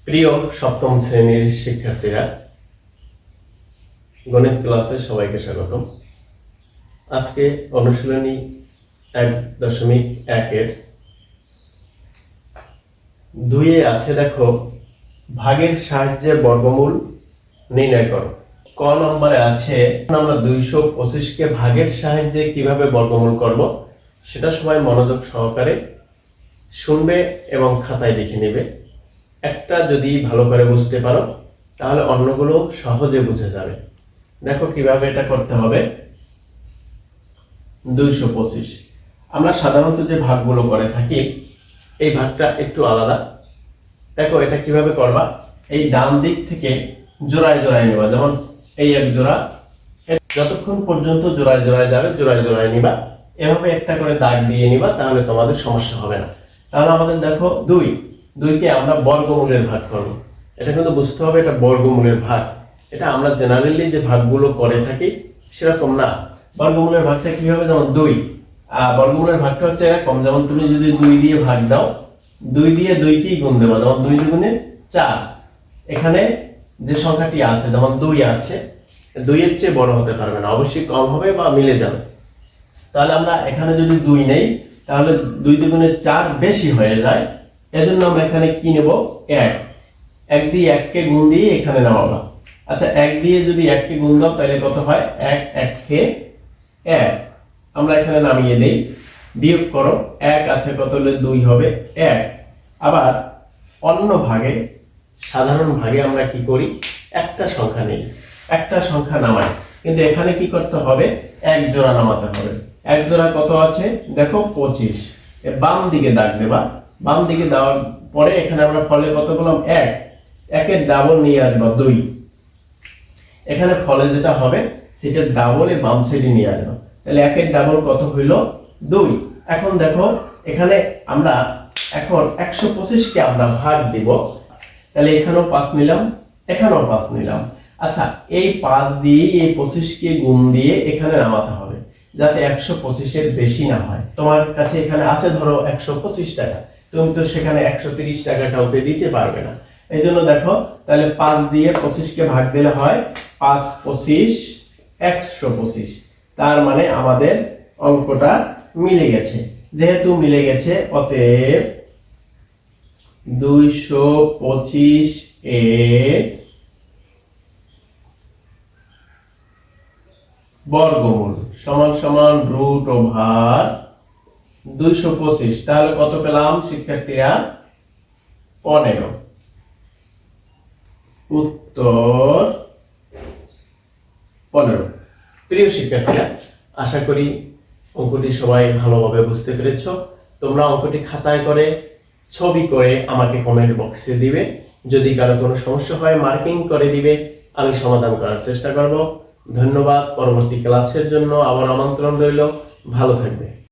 প্রিয় সপ্তম শ্রেণীর শিক্ষার্থীরা, গণিত ক্লাসে সবাইকে স্বাগতম। আজকে অনুশীলনী 1.1-এর 2-এ আছে, দেখো, ভাগের সাহায্যে বর্গমূল নির্ণয় করো। ক নম্বরে আছে আমরা 225-কে ভাগের সাহায্যে কিভাবে বর্গমূল করব সেটা সবাই মনোযোগ সহকারে শুনবে এবং খাতায় লিখে নেবে। একটা যদি ভালো করে বুঝতে পারো তাহলে অন্যগুলো সহজে বুঝে যাবে। দেখো কিভাবে এটা করতে হবে। 225 আমরা সাধারণত যে ভাগগুলো করে থাকি এই ভাগটা একটু আলাদা। দেখো এটা কিভাবে করবা, এই ডান দিক থেকে জোড়ায় জোড়ায় নেবা, যেমন এই এক জোড়া, যতক্ষণ পর্যন্ত জোড়ায় জোড়ায় যাবে জোড়ায় জোড়ায় নিবা, এভাবে একটা করে দাগ দিয়ে নিবা, তাহলে তোমাদের সমস্যা হবে না। তাহলে আমাদের দেখো 2কে আমরা বর্গমূলের ভাগ করব। এটা কিন্তু বুঝতে হবে এটা বর্গমূলের ভাগ। এটা আমরা জেনারেলি যে ভাগগুলো করে থাকি সেরকম না। বর্গমূলের ভাগটা কি হবে, যেমন 2 বর্গমূলের ভাগটা হচ্ছে এরকম, যেমন তুমি যদি 2 দিয়ে ভাগ দাও, 2 দিয়ে 2কেই গুণ দেবা, যেমন 2 দুগুণে 4। এখানে যে সংখ্যাটি আছে, যেমন 2 আছে, 2 এর চেয়ে বড় হতে পারবে না, অবশ্যই কম হবে বা মিলে যাবে। তাহলে আমরা এখানে যদি 2 নেই তাহলে 2 দুগুণে 4 বেশি হয়ে যায়। এজন্য আমরা এখানে কি নেব, 1 দিয়ে 1কে গুণ দিয়ে এখানে নামাবা। আচ্ছা, 1 দিয়ে যদি 1কে গুণ দাও তাহলে কত হয়, 1কে 1। আমরা এখানে নামিয়ে দেই, বিয়োগ করো, 1 আছে কত হলে 2 হবে 1। আবার অন্য ভাগে, সাধারণ ভাগে আমরা কি করি, একটা সংখ্যা নেই, একটা সংখ্যা নামাই, কিন্তু এখানে কি করতে হবে, এক জোড়া নামাতে হবে। এক জোড়া কত আছে দেখো 25। বাম দিকে দাগ দেবা, বাম দিকে দেওয়ার পরে এখানে আমরা ফলে কত বললাম 1, 1-এর ডাবল নিয়ে আসবা 2। এখানে ফলে যেটা হবে সেটা ডাবল এ বাম সাইডে নিয়ে আসবা, তাহলে 1-এর ডাবল কত হইল 2। এখন দেখো এখানে আমরা এখন 125-কে আমরা ভাগ দিব, তাহলে এখানেও 5 নিলাম, এখানেও 5 নিলাম। আচ্ছা, এই 5 দিয়ে এই 25-কে গুণ দিয়ে এখানে নামাতে হবে, যাতে 125-এর বেশি না হয়। তোমার কাছে এখানে আছে ধরো 125 টাকা, তুমি তো সেখানে 130 টাকা কাউকে দিতে পারবে না। এই জন্য দেখো, তাহলে 5 দিয়ে 25-কে ভাগ দিলে হয় 5 25 125। তার মানে আমাদের অঙ্কটা মিলে গেছে। যেহেতু মিলে গেছে, অতএব 225 এর বর্গমূল সমান সমান √225। তাহলে কত পেলাম শিক্ষার্থীরা, 15। উত্তর 15। প্রিয় শিক্ষার্থীরা, আশা করি অঙ্কটি সবাই ভালোভাবে বুঝতে পেরেছ। তোমরা অঙ্কটি খাতায় করে ছবি করে আমাকে কমেন্ট বক্সে দিবে। যদি কারো কোনো সমস্যা হয় মার্কিং করে দিবে, আমি সমাধান করার চেষ্টা করব। ধন্যবাদ। পরবর্তী ক্লাসের জন্য আবার আমন্ত্রণ রইল। ভালো থাকবে।